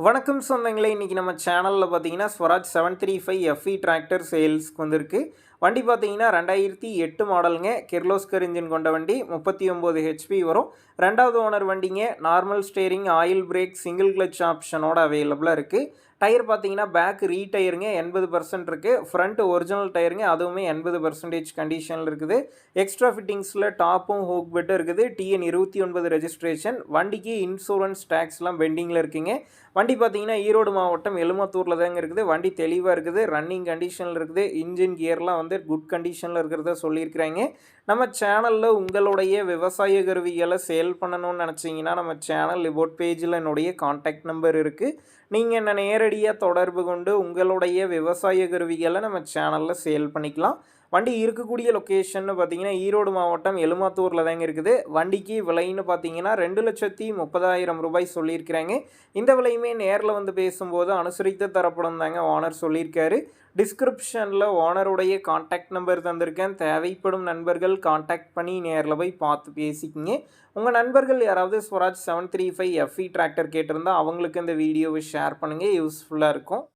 வணக்கம் சொந்தங்களே, இன்றைக்கி நம்ம சேனலில் பார்த்தீங்கன்னா ஸ்வராஜ் 735 எஃப்இ டிராக்டர் சேல்ஸ்க்கு வந்திருக்கு. வண்டி பார்த்தீங்கன்னா 2008 மாடலுங்க. கிர்லோஸ்கர் இன்ஜின் கொண்ட வண்டி, 39 ஹெச்பி வரும். ரெண்டாவது ஓனர் வண்டிங்க. Normal steering, oil brake, single clutch ஆப்ஷனோட அவைலபிளாக இருக்குது. டயர் பார்த்தீங்கன்னா பேக் ரீடயருங்க 80% இருக்குது. ஃப்ரண்ட் ஒரிஜினல் டயருங்க, அதுவுமே 80% கண்டிஷனில் இருக்குது. எக்ஸ்ட்ரா ஃபிட்டிங்ஸில் டாப்பும் ஹூக் பெட்டும் இருக்குது. TN 29 registration. வண்டிக்கு இன்சூரன்ஸ் டேக்ஸ்லாம் பெண்டிங்கில் இருக்குங்க. வண்டி பார்த்தீங்கன்னா ஈரோடு மாவட்டம் எலுமத்தூரில் தாங்க இருக்குது. வண்டி தெளிவாக இருக்குது, ரன்னிங் கண்டிஷனில் இருக்குது. இன்ஜின் கியர்லாம் வந்து குட் கண்டிஷனில் இருக்கிறத சொல்லியிருக்கிறாங்க. நம்ம சேனலில் உங்களுடைய விவசாய கருவிகளை சேல் பண்ணணும்னு நினச்சிங்கன்னா நம்ம சேனல் லிபோட் பேஜில் என்னுடைய கான்டாக்ட் நம்பர் இருக்குது. நீங்கள் என்ன நேரடியாக தொடர்பு கொண்டு உங்களுடைய விவசாய கருவிகளை நம்ம சேனலில் சேல் பண்ணிக்கலாம். வண்டி இருக்கக்கூடிய லொக்கேஷன்னு பார்த்தீங்கன்னா ஈரோடு மாவட்டம் எலுமாத்தூரில் தாங்க இருக்குது. வண்டிக்கு விலைன்னு பார்த்தீங்கன்னா 2,30,000 ரூபாய் சொல்லியிருக்கிறாங்க. இந்த விலையுமே நேரில் வந்து பேசும்போது அனுசரித்து தரப்படும் தாங்க ஓனர் சொல்லியிருக்காரு. டிஸ்கிரிப்ஷனில் ஓனருடைய கான்டாக்ட் நம்பர் தந்திருக்கேன். தேவைப்படும் நண்பர்கள் கான்டாக்ட் பண்ணி நேரில் போய் பார்த்து பேசிக்கிங்க. உங்கள் நண்பர்கள் யாராவது ஸ்வராஜ் 735 எஃப்இ டிராக்டர் கேட்டிருந்தால் அவங்களுக்கு இந்த வீடியோவை ஷேர் பண்ணுங்கள், யூஸ்ஃபுல்லாக இருக்கும்.